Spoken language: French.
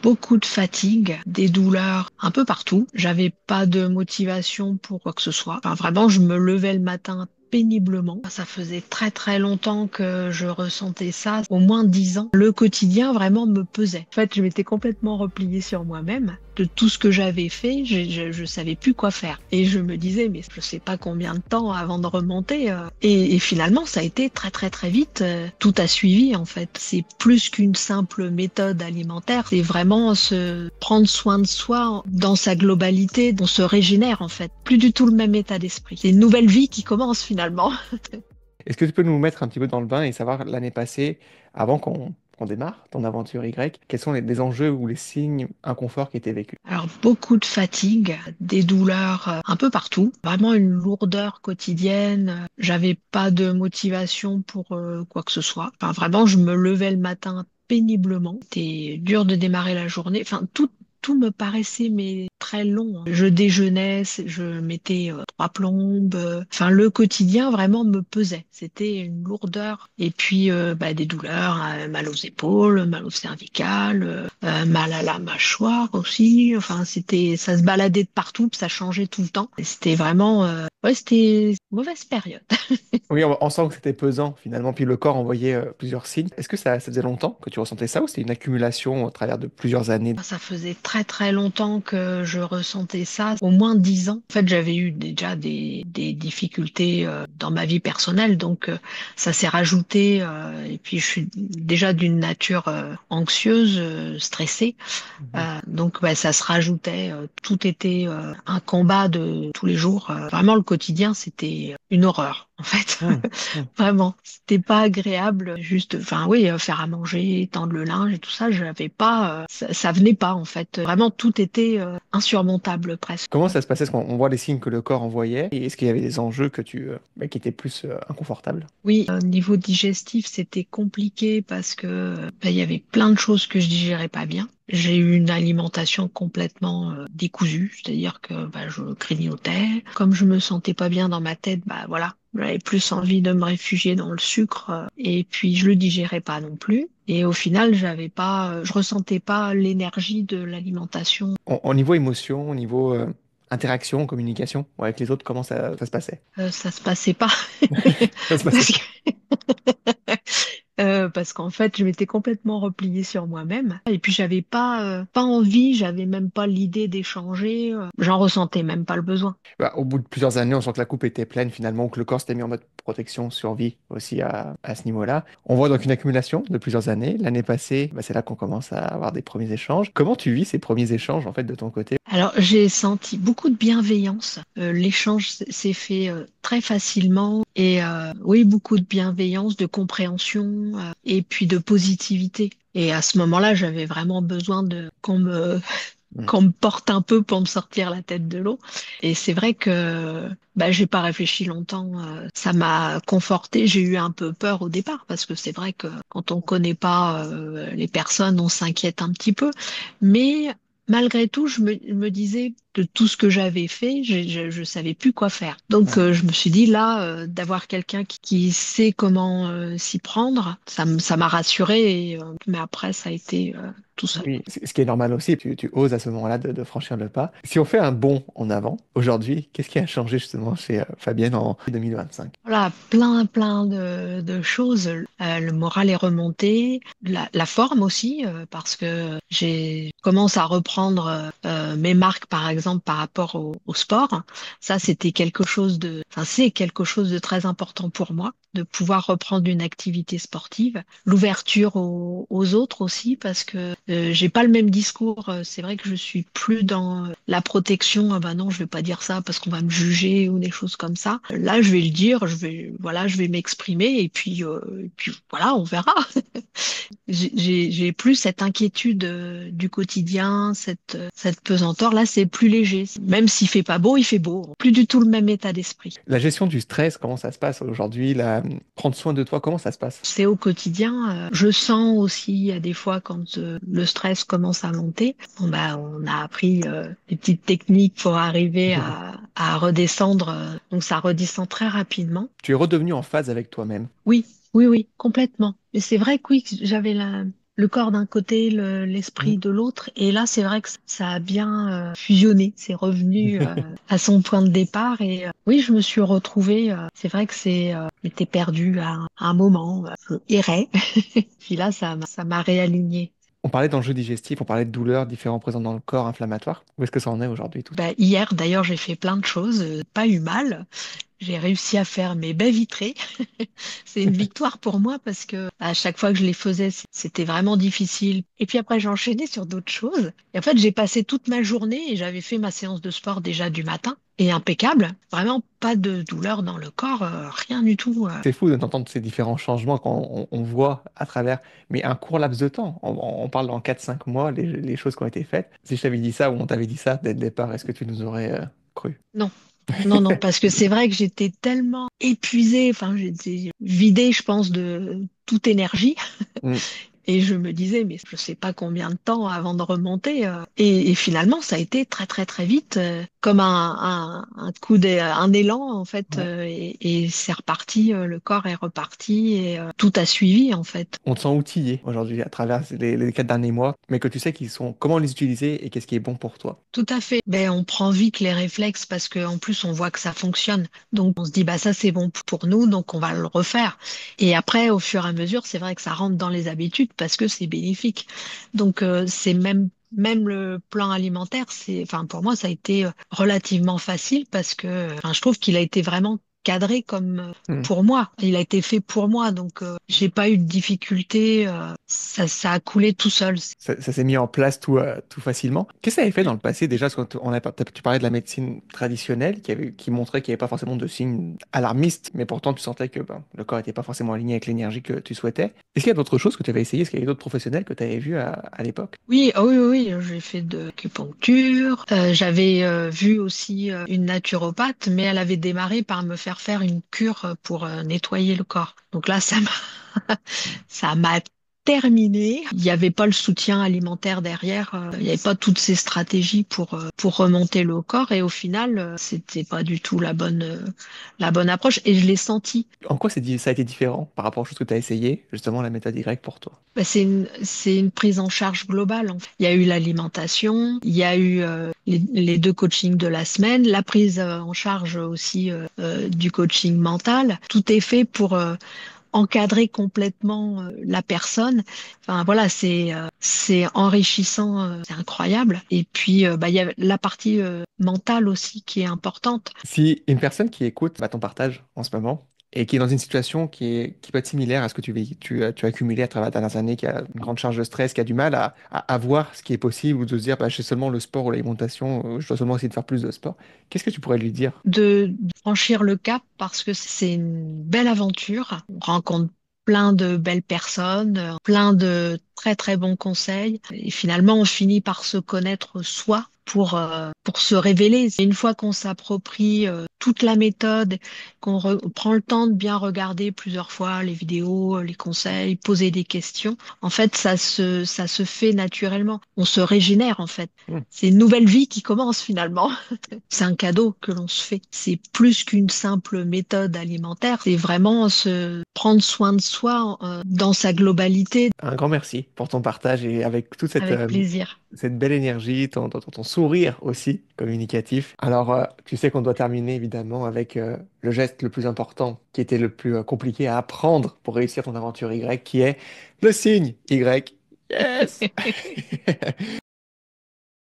beaucoup de fatigue, des douleurs un peu partout. J'avais pas de motivation pour quoi que ce soit. Enfin, vraiment, je me levais le matin péniblement. Ça faisait très très longtemps que je ressentais ça, au moins 10 ans. Le quotidien vraiment me pesait. En fait, je m'étais complètement repliée sur moi-même. De tout ce que j'avais fait, je savais plus quoi faire. Et je me disais, mais je sais pas combien de temps avant de remonter. Et finalement, ça a été très très très vite. Tout a suivi en fait. C'est plus qu'une simple méthode alimentaire. C'est vraiment se prendre soin de soi dans sa globalité. On se régénère en fait. Plus du tout le même état d'esprit. C'est une nouvelle vie qui commence finalement. Est-ce que tu peux nous mettre un petit peu dans le bain et savoir l'année passée, avant qu'on démarre ton aventure Y, quels sont les enjeux ou les signes inconfort qui étaient vécus? Alors beaucoup de fatigue, des douleurs un peu partout, vraiment une lourdeur quotidienne. J'avais pas de motivation pour quoi que ce soit. Enfin vraiment, je me levais le matin péniblement. C'était dur de démarrer la journée. Enfin tout me paraissait mais très long. Je déjeunais, je mettais trois plombes. Enfin le quotidien vraiment me pesait. C'était une lourdeur. Et puis des douleurs, mal aux épaules, mal aux cervicales, mal à la mâchoire aussi. Enfin ça se baladait de partout, puis ça changeait tout le temps. Et c'était vraiment, ouais, c'était une mauvaise période. Oui, on sent que c'était pesant finalement, puis le corps envoyait plusieurs signes. Est-ce que ça faisait longtemps que tu ressentais ça ou c'était une accumulation au travers de plusieurs années? Ça faisait très très longtemps que je ressentais ça, au moins 10 ans. En fait, j'avais eu déjà des difficultés dans ma vie personnelle, donc ça s'est rajouté. Et puis, je suis déjà d'une nature anxieuse, stressée. Mhm. Donc, ça se rajoutait. Tout était un combat de tous les jours. Vraiment, le quotidien, c'était une horreur, en fait. Mhm. Mhm. Vraiment, c'était pas agréable. Juste, enfin oui, faire à manger, tendre le linge et tout ça, je n'avais pas, ça venait pas en fait. Vraiment, tout était insurmontable presque. Comment ça se passait? Est-ce qu'on voit les signes que le corps envoyait? Et est-ce qu'il y avait des enjeux qui étaient plus inconfortables? Oui, niveau digestif, c'était compliqué parce que il y avait plein de choses que je digérais pas bien. J'ai eu une alimentation complètement décousue, c'est-à-dire que je grignotais. Comme je me sentais pas bien dans ma tête, voilà, j'avais plus envie de me réfugier dans le sucre et puis je le digérais pas non plus. Et au final, j'avais pas, je ressentais pas l'énergie de l'alimentation. Au niveau émotion, au niveau interaction, communication avec les autres, comment ça se passait? Ça se passait pas Ça se passait parce pas. que parce qu'en fait, je m'étais complètement repliée sur moi-même. Et puis, j'avais pas envie, j'avais même pas l'idée d'échanger. J'en ressentais même pas le besoin. Bah, au bout de plusieurs années, on sent que la coupe était pleine finalement, que le corps s'était mis en mode protection, survie aussi à ce niveau-là. On voit donc une accumulation de plusieurs années. L'année passée, bah, c'est là qu'on commence à avoir des premiers échanges. Comment tu vis ces premiers échanges en fait de ton côté? Alors, j'ai senti beaucoup de bienveillance. L'échange s'est fait très facilement. Et oui, beaucoup de bienveillance, de compréhension et puis de positivité. Et à ce moment-là, j'avais vraiment besoin de Mm. qu'on me porte un peu pour me sortir la tête de l'eau. Et c'est vrai que j'ai pas réfléchi longtemps. Ça m'a confortée. J'ai eu un peu peur au départ parce que c'est vrai que quand on connaît pas les personnes, on s'inquiète un petit peu. Mais malgré tout, je me disais de tout ce que j'avais fait, je savais plus quoi faire. Donc Ouais. je me suis dit là, d'avoir quelqu'un qui sait comment s'y prendre, ça m'a rassurée. Mais après, ça a été tout seul. Oui, ce qui est normal aussi, tu oses à ce moment-là de franchir le pas. Si on fait un bond en avant, aujourd'hui, qu'est-ce qui a changé justement chez Fabienne en 2025? Voilà, plein, plein de choses. Le moral est remonté, la forme aussi, parce que j'ai commence à reprendre mes marques, par exemple, par rapport au sport. Ça, c'était quelque chose enfin, c'est quelque chose de très important pour moi, de pouvoir reprendre une activité sportive. L'ouverture aux autres aussi, parce que j'ai pas le même discours. C'est vrai que je suis plus dans la protection. Ah ben non, je vais pas dire ça parce qu'on va me juger ou des choses comme ça. Là, je vais le dire, voilà, je vais m'exprimer et puis voilà, on verra. J'ai plus cette inquiétude du quotidien, cette pesanteur. Là, c'est plus léger. Même s'il fait pas beau, il fait beau. Plus du tout le même état d'esprit. La gestion du stress, comment ça se passe aujourd'hui? Prendre soin de toi, comment ça se passe? C'est au quotidien. Je sens aussi, il y a des fois quand le stress commence à monter, on a appris des petites techniques pour arriver à redescendre. Donc ça redescend très rapidement. Tu es redevenu en phase avec toi-même. Oui, oui, oui, complètement. Mais c'est vrai que oui, que j'avais le corps d'un côté, Hmm. l'esprit de l'autre. Et là, c'est vrai que ça a bien fusionné, c'est revenu à son point de départ. Et oui, je me suis retrouvée. C'est vrai que j'étais perdue à un moment, je errais. Puis là, ça m'a réalignée. On parlait d'enjeux digestifs, on parlait de douleurs différents présents dans le corps inflammatoire. Où est-ce que ça en est aujourd'hui tout ça? Bah, hier, d'ailleurs, j'ai fait plein de choses, pas eu mal. J'ai réussi à faire mes baies vitrées. C'est une victoire pour moi parce que à chaque fois que je les faisais, c'était vraiment difficile. Et puis après, j'ai enchaîné sur d'autres choses. Et en fait, j'ai passé toute ma journée et j'avais fait ma séance de sport déjà du matin. Et impeccable. Vraiment pas de douleur dans le corps, rien du tout. C'est fou d'entendre ces différents changements quand on voit à travers, mais un court laps de temps. On parle dans 4 5 mois, les choses qui ont été faites. Si je t'avais dit ça ou on t'avait dit ça dès le départ, est-ce que tu nous aurais cru? Non, non, non, parce que c'est vrai que j'étais tellement épuisée, enfin, j'étais vidée, je pense, de toute énergie. Hmm. Et je me disais, mais je sais pas combien de temps avant de remonter. Et finalement, ça a été très très très vite, comme un un élan en fait. Ouais. Et c'est reparti, le corps est reparti et tout a suivi en fait. On te sent outillé aujourd'hui à travers les 4 derniers mois, mais que tu sais qu'ils sont, comment les utiliser et qu'est-ce qui est bon pour toi. Tout à fait. Ben, on prend vite les réflexes parce qu'en plus on voit que ça fonctionne. Donc on se dit bah ça c'est bon pour nous, donc on va le refaire. Et après au fur et à mesure, c'est vrai que ça rentre dans les habitudes parce que c'est bénéfique. Donc c'est même le plan alimentaire, c'est enfin pour moi ça a été relativement facile parce que enfin, je trouve qu'il a été vraiment cadré comme Hmm. pour moi. Il a été fait pour moi, donc j'ai pas eu de difficulté. Ça a coulé tout seul. Ça s'est mis en place tout facilement. Qu'est-ce que ça avait fait dans le passé déjà? Parce que tu parlais de la médecine traditionnelle qui montrait qu'il n'y avait pas forcément de signes alarmistes, mais pourtant tu sentais que ben, le corps n'était pas forcément aligné avec l'énergie que tu souhaitais. Est-ce qu'il y a d'autres choses que tu avais essayé? Est-ce qu'il y avait d'autres professionnels que tu avais vus à l'époque? Oui, ah oui, oui, oui, j'ai fait de l'acupuncture. J'avais vu aussi une naturopathe, mais elle avait démarré par me faire faire une cure pour nettoyer le corps. Donc là, ça m'a terminé. Il n'y avait pas le soutien alimentaire derrière. Il n'y avait pas toutes ces stratégies pour remonter le corps. Et au final, c'était pas du tout la bonne approche. Et je l'ai senti. En quoi ça a été différent par rapport aux choses que tu as essayées, justement la méthode Y pour toi? Bah, c'est une prise en charge globale, en fait. Il y a eu l'alimentation, il y a eu les deux coachings de la semaine, la prise en charge aussi du coaching mental. Tout est fait pour encadrer complètement la personne. Enfin voilà, c'est enrichissant, c'est incroyable. Et puis bah, il y a la partie mentale aussi qui est importante. Si une personne qui écoute bah, ton partage en ce moment et qui est dans une situation qui peut être similaire à ce que tu as accumulé à travers les dernières années, qui a une grande charge de stress, qui a du mal à voir ce qui est possible ou de se dire bah, j'ai seulement le sport ou l'alimentation, je dois seulement essayer de faire plus de sport, qu'est-ce que tu pourrais lui dire? De franchir le cap parce que c'est une belle aventure. On rencontre plein de belles personnes, plein de très très bons conseils et finalement on finit par se connaître soi pour se révéler. Et une fois qu'on s'approprie toute la méthode, prend le temps de bien regarder plusieurs fois les vidéos, les conseils, poser des questions, en fait ça se fait naturellement. On se régénère en fait. Hmm. C'est une nouvelle vie qui commence finalement. C'est un cadeau que l'on se fait. C'est plus qu'une simple méthode alimentaire. C'est vraiment se prendre soin de soi dans sa globalité Un grand merci pour ton partage et avec toute avec plaisir. cette belle énergie, ton sourire aussi communicatif. Alors, tu sais qu'on doit terminer évidemment avec le geste le plus important qui était le plus compliqué à apprendre pour réussir ton aventure Y, qui est le signe Y. Yes!